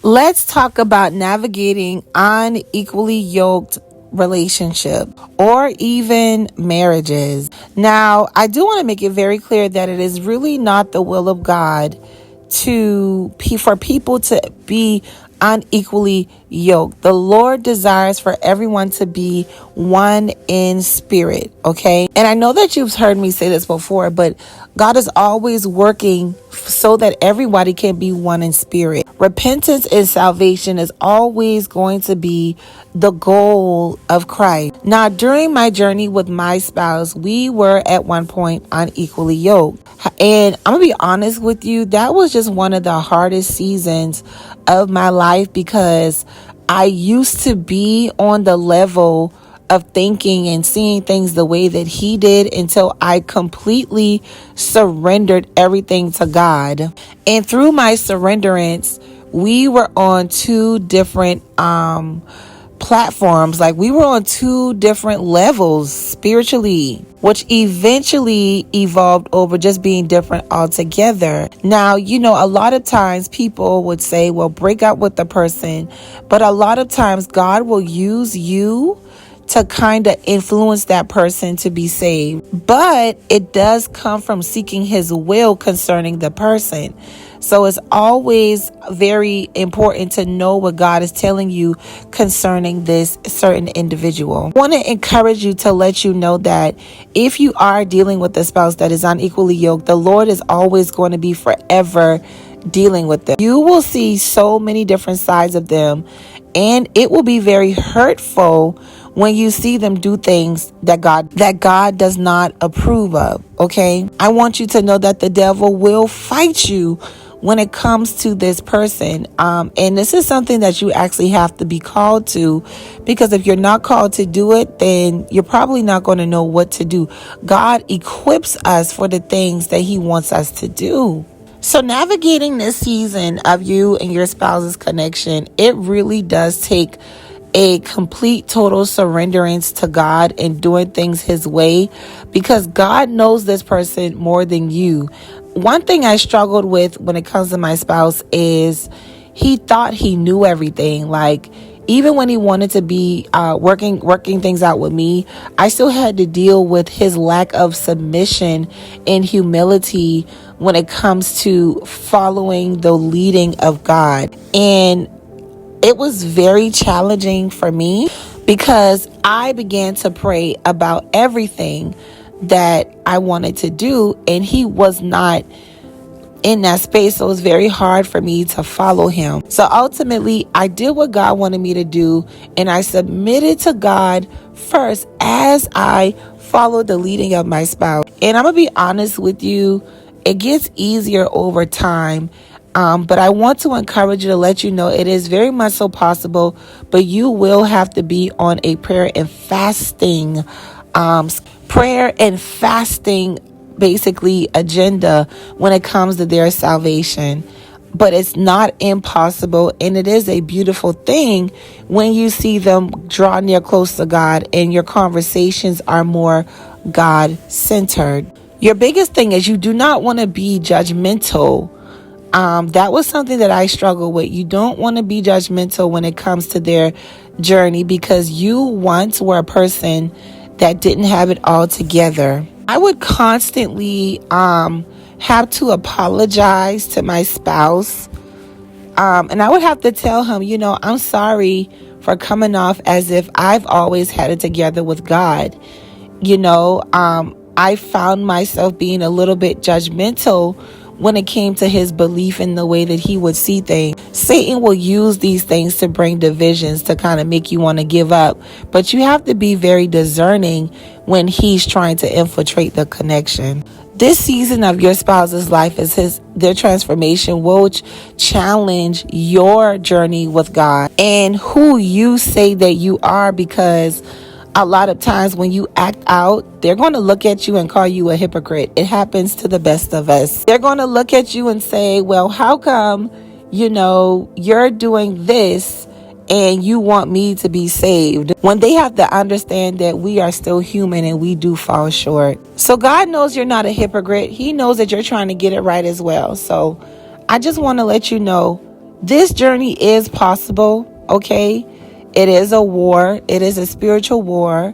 Let's talk about navigating unequally yoked relationship or even marriages. Now, I do want to make it very clear that it is really not the will of God for people to be unequally yoked. The Lord desires for everyone to be one in spirit, okay? And I know that you've heard me say this before, but God is always working so that everybody can be one in spirit. Repentance and salvation is always going to be the goal of Christ. Now, during my journey with my spouse, we were at one point unequally yoked. And I'm going to be honest with you, that was just one of the hardest seasons of my life because I used to be on the level of thinking and seeing things the way that he did until I completely surrendered everything to God. And through my surrenderance, we were on two different platforms. Like, we were on two different levels spiritually, which eventually evolved over just being different altogether. Now, a lot of times people would say, well, break up with the person, but a lot of times God will use you to kind of influence that person to be saved. But it does come from seeking his will concerning the person. So it's always very important to know what God is telling you concerning this certain individual. I want to encourage you to let you know that if you are dealing with a spouse that is unequally yoked, the Lord is always going to be forever dealing with them. You will see so many different sides of them, and it will be very hurtful when you see them do things that God does not approve of. Okay, I want you to know that the devil will fight you when it comes to this person. And this is something that you actually have to be called to, because if you're not called to do it, then you're probably not going to know what to do. God equips us for the things that he wants us to do. So navigating this season of you and your spouse's connection, it really does take a complete total surrenderance to God and doing things his way, because God knows this person more than you. One thing I struggled with when it comes to my spouse is he thought he knew everything. Like, even when he wanted to be working things out with me, I still had to deal with his lack of submission and humility when it comes to following the leading of God. And it was very challenging for me because I began to pray about everything that I wanted to do, and he was not in that space. So it was very hard for me to follow him. So ultimately, I did what God wanted me to do, and I submitted to God first as I followed the leading of my spouse. And I'm going to be honest with you, it gets easier over time. But I want to encourage you to let you know it is very much so possible, but you will have to be on a prayer and fasting basically agenda when it comes to their salvation. But it's not impossible, and it is a beautiful thing when you see them draw near close to God and your conversations are more God-centered. Your biggest thing is you do not want to be judgmental. That was something that I struggle with. You don't want to be judgmental when it comes to their journey, because you once were a person that didn't have it all together. I would constantly have to apologize to my spouse. And I would have to tell him, I'm sorry for coming off as if I've always had it together with God. I found myself being a little bit judgmental when it came to his belief in the way that he would see things. Satan will use these things to bring divisions, to kind of make you want to give up. But you have to be very discerning when he's trying to infiltrate the connection. This season of your spouse's life is their transformation will challenge your journey with God and who you say that you are, because a lot of times when you act out, they're going to look at you and call you a hypocrite. It happens to the best of us. They're going to look at you and say, well, how come, you're doing this and you want me to be saved? When they have to understand that we are still human and we do fall short. So God knows you're not a hypocrite. He knows that you're trying to get it right as well. So I just want to let you know, This journey is possible, okay? It is a war. It is a spiritual war,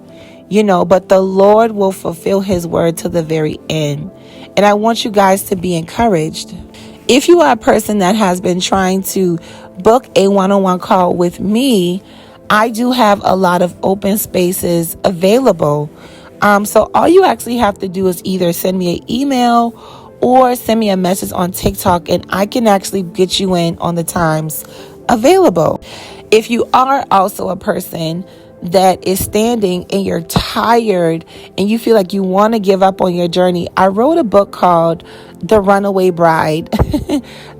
but the Lord will fulfill his word to the very end. And I want you guys to be encouraged. If you are a person that has been trying to book a one-on-one call with me, I do have a lot of open spaces available. So all you actually have to do is either send me an email or send me a message on TikTok, and I can actually get you in on the times available. If you are also a person that is standing and you're tired and you feel like you want to give up on your journey, I wrote a book called The Runaway Bride.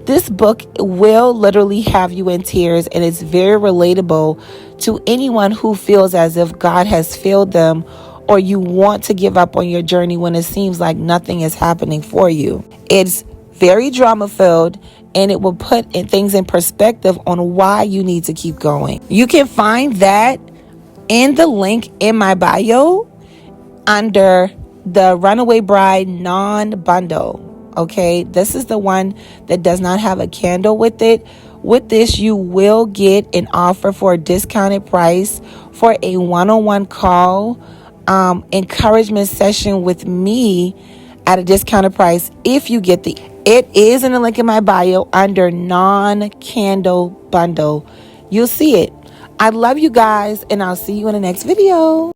This book will literally have you in tears, and it's very relatable to anyone who feels as if God has failed them, or you want to give up on your journey when it seems like nothing is happening for you. It's very drama filled, and it will put things in perspective on why you need to keep going. You can find that in the link in my bio under the Runaway Bride non-bundle. Okay, this is the one that does not have a candle with it. With this, you will get an offer for a discounted price for a one-on-one call, encouragement session with me at a discounted price. If you get it is in the link in my bio under non-candle bundle. You'll see it. I love you guys, and I'll see you in the next video.